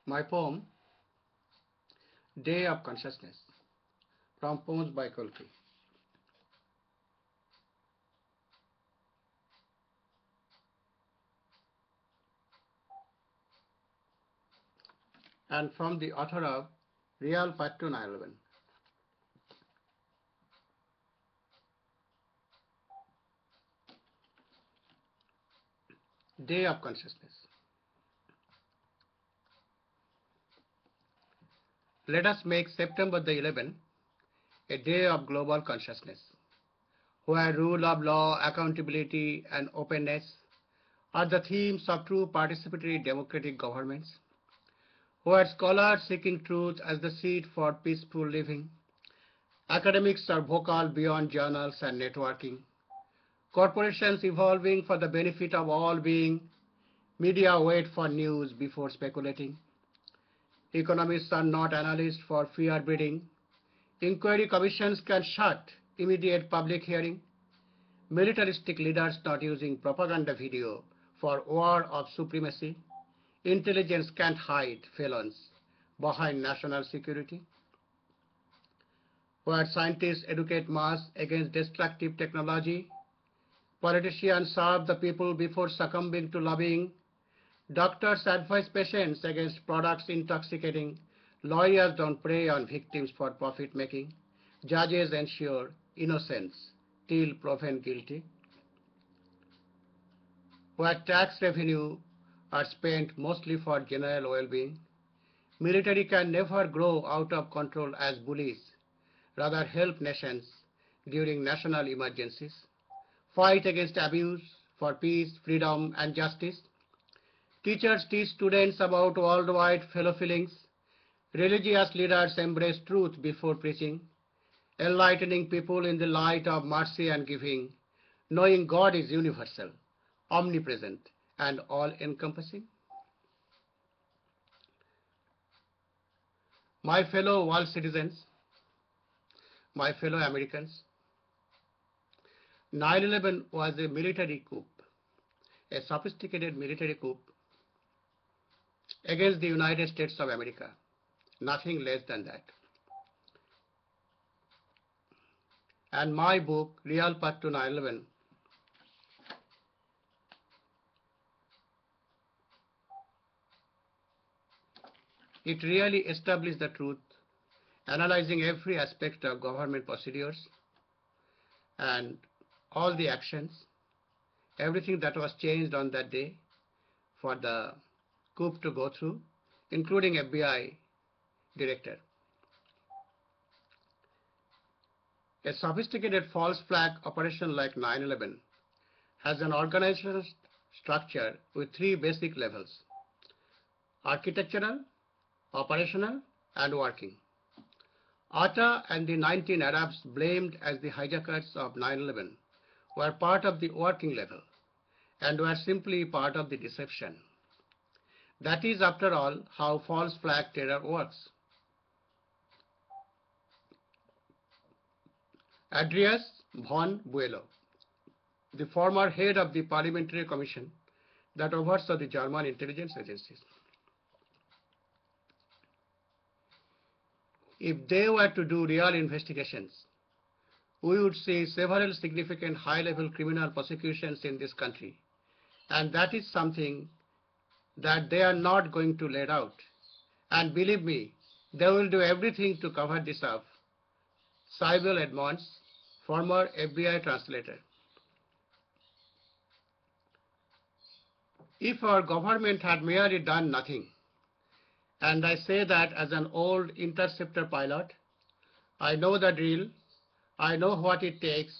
My poem, Day of Consciousness, from Poems by Kolki. And from the author of Real Pattu 911. Day of Consciousness. Let us make September the 11th a day of global consciousness, where rule of law, accountability, and openness are the themes of true participatory democratic governments, where scholars seeking truth as the seed for peaceful living, academics are vocal beyond journals and networking, corporations evolving for the benefit of all being, media wait for news before speculating, economists are not analysts for fear breeding, inquiry commissions can shut immediate public hearing, militaristic leaders not using propaganda video for war of supremacy, intelligence can't hide felons behind national security, where scientists educate mass against destructive technology, politicians serve the people before succumbing to lobbying, doctors advise patients against products intoxicating, lawyers don't prey on victims for profit making, judges ensure innocence till proven guilty, where tax revenue are spent mostly for general well-being, military can never grow out of control as bullies, rather help nations during national emergencies, fight against abuse for peace, freedom, and justice. Teachers teach students about worldwide fellow feelings. Religious leaders embrace truth before preaching, enlightening people in the light of mercy and giving, knowing God is universal, omnipresent, and all-encompassing. My fellow world citizens, my fellow Americans, 9/11 was a military coup, a sophisticated military coup against the United States of America, nothing less than that. And my book, Real Path to 9/11, it really established the truth, analyzing every aspect of government procedures and all the actions, everything that was changed on that day for the coup to go through, including FBI director. A sophisticated false flag operation like 9/11 has an organizational structure with three basic levels: architectural, operational, and working. Atta and the 19 Arabs blamed as the hijackers of 9/11 were part of the working level and were simply part of the deception. That is, after all, how false flag terror works. Andreas von Buelow, the former head of the parliamentary commission that oversaw the German intelligence agencies, if they were to do real investigations, we would see several significant high-level criminal prosecutions in this country, and that is something that they are not going to let out. And believe me, they will do everything to cover this up. Sybil Edmonds, former FBI translator. If our government had merely done nothing, and I say that as an old interceptor pilot, I know the drill, I know what it takes,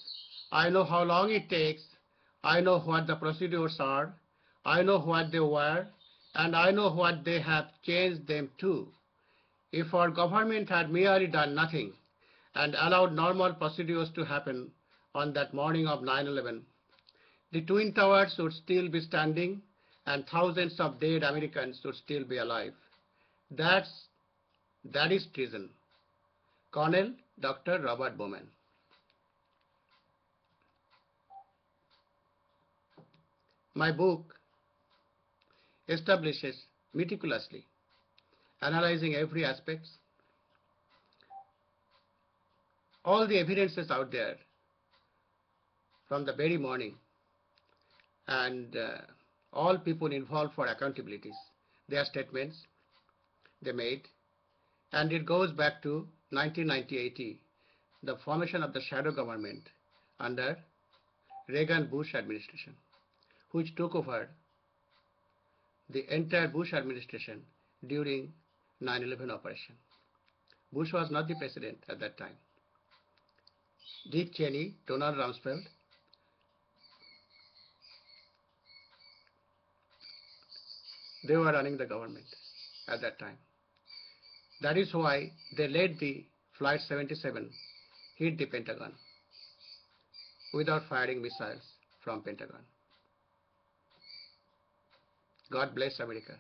I know how long it takes, I know what the procedures are, I know what they were, and I know what they have changed them to. If our government had merely done nothing and allowed normal procedures to happen on that morning of 9/11, the Twin Towers would still be standing and thousands of dead Americans would still be alive. That is treason. Colonel Dr. Robert Bowman. My book establishes meticulously analyzing every aspect, all the evidences out there from the very morning, and all people involved for accountabilities, their statements they made, and it goes back to 1990-80, the formation of the shadow government under Reagan-Bush administration, which took over the entire Bush administration during 9/11 operation. Bush was not the president at that time. Dick Cheney, Donald Rumsfeld, they were running the government at that time. That is why they let the Flight 77 hit the Pentagon without firing missiles from Pentagon. God bless America.